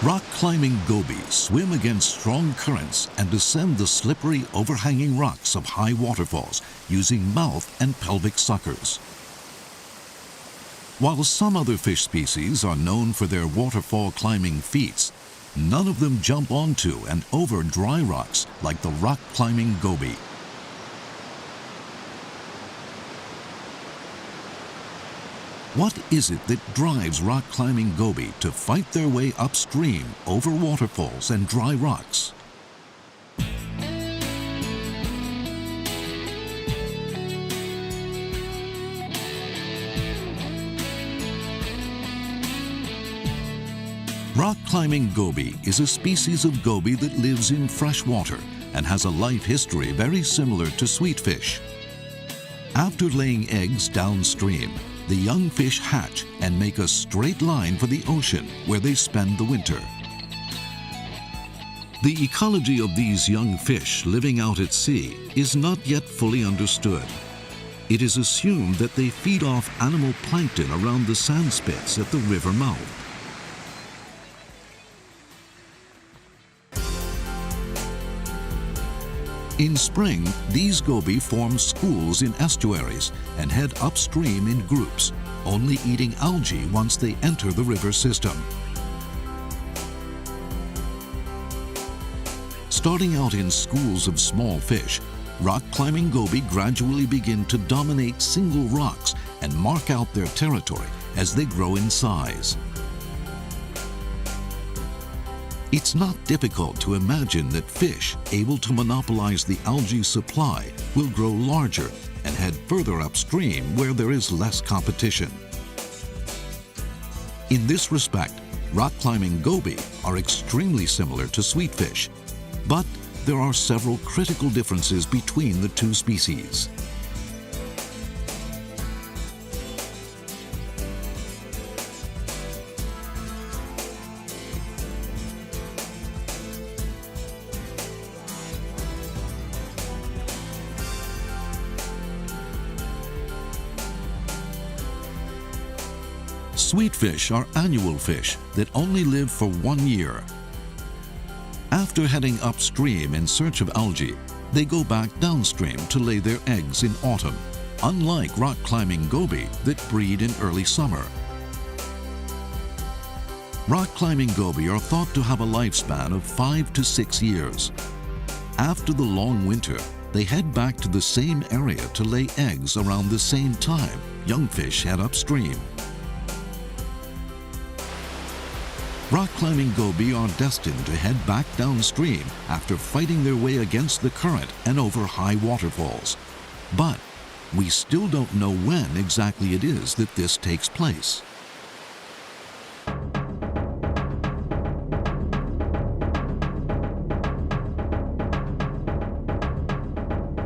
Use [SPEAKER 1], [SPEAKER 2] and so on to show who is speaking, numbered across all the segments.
[SPEAKER 1] Rock-climbing goby swim against strong currents and descend the slippery, overhanging rocks of high waterfalls using mouth and pelvic suckers. While some other fish species are known for their waterfall climbing feats, none of them jump onto and over dry rocks like the rock-climbing goby. What is it that drives rock-climbing goby to fight their way upstream over waterfalls and dry rocks? Rock-climbing goby is a species of goby that lives in fresh water and has a life history very similar to sweetfish. After laying eggs downstream, the young fish hatch and make a straight line for the ocean where they spend the winter. The ecology of these young fish living out at sea is not yet fully understood. It is assumed that they feed off animal plankton around the sand spits at the river mouth. In spring, these goby form schools in estuaries and head upstream in groups, only eating algae once they enter the river system. Starting out in schools of small fish, rock-climbing goby gradually begin to dominate single rocks and mark out their territory as they grow in size. It's not difficult to imagine that fish able to monopolize the algae supply will grow larger and head further upstream where there is less competition. In this respect, rock-climbing goby are extremely similar to sweetfish, but there are several critical differences between the two species. Sweetfish are annual fish that only live for 1 year. After heading upstream in search of algae, they go back downstream to lay their eggs in autumn, unlike rock-climbing goby that breed in early summer. Rock-climbing goby are thought to have a lifespan of 5 to 6 years. After the long winter, they head back to the same area to lay eggs around the same time young fish head upstream. Rock-climbing goby are destined to head back downstream after fighting their way against the current and over high waterfalls. But we still don't know when exactly it is that this takes place.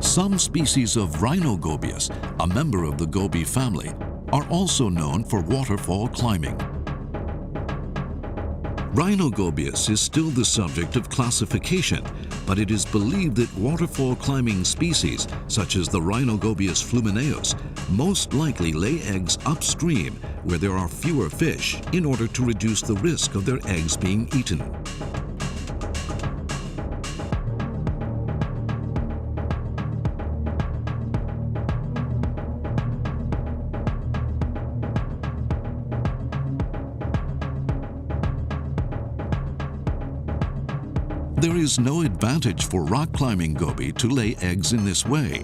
[SPEAKER 1] Some species of rhinogobius, a member of the goby family, are also known for waterfall climbing. Rhinogobius is still the subject of classification, but it is believed that waterfall climbing species, such as the Rhinogobius flumineus, most likely lay eggs upstream where there are fewer fish in order to reduce the risk of their eggs being eaten. There is no advantage for rock-climbing goby to lay eggs in this way,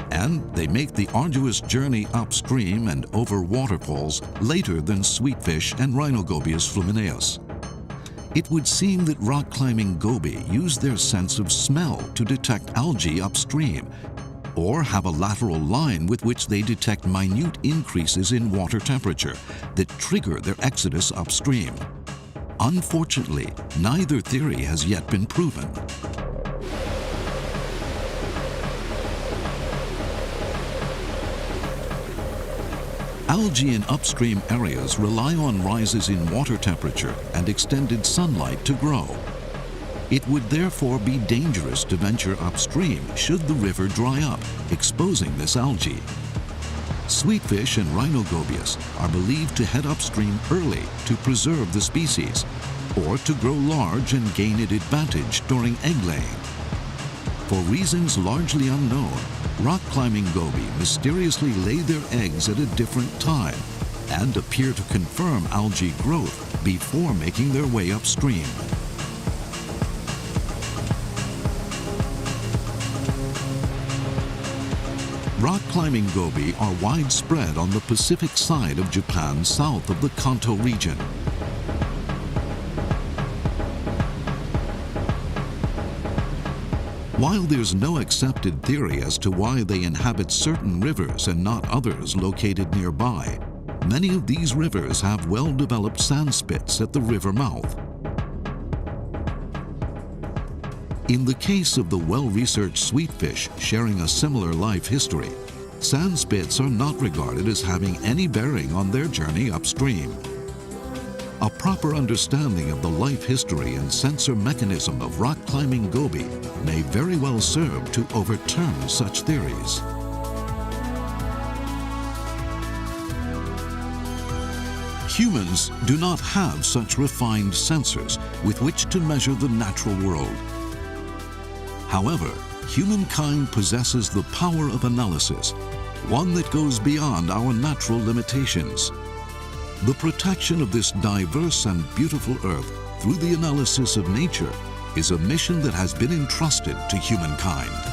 [SPEAKER 1] and they make the arduous journey upstream and over waterfalls later than sweetfish and Rhinogobius flumineus. It would seem that rock-climbing goby use their sense of smell to detect algae upstream, or have a lateral line with which they detect minute increases in water temperature that trigger their exodus upstream. Unfortunately, neither theory has yet been proven. Algae in upstream areas rely on rises in water temperature and extended sunlight to grow. It would therefore be dangerous to venture upstream should the river dry up, exposing this algae. Sweetfish and Rhinogobius are believed to head upstream early to preserve the species, or to grow large and gain an advantage during egg laying. For reasons largely unknown, rock-climbing goby mysteriously lay their eggs at a different time and appear to confirm algae growth before making their way upstream. Rock-climbing goby are widespread on the Pacific side of Japan south of the Kanto region. While there's no accepted theory as to why they inhabit certain rivers and not others located nearby, many of these rivers have well-developed sand spits at the river mouth. In the case of the well-researched sweetfish sharing a similar life history, sand spits are not regarded as having any bearing on their journey upstream. A proper understanding of the life history and sensor mechanism of rock-climbing goby may very well serve to overturn such theories. Humans do not have such refined sensors with which to measure the natural world. However, humankind possesses the power of analysis, one that goes beyond our natural limitations. The protection of this diverse and beautiful Earth through the analysis of nature is a mission that has been entrusted to humankind.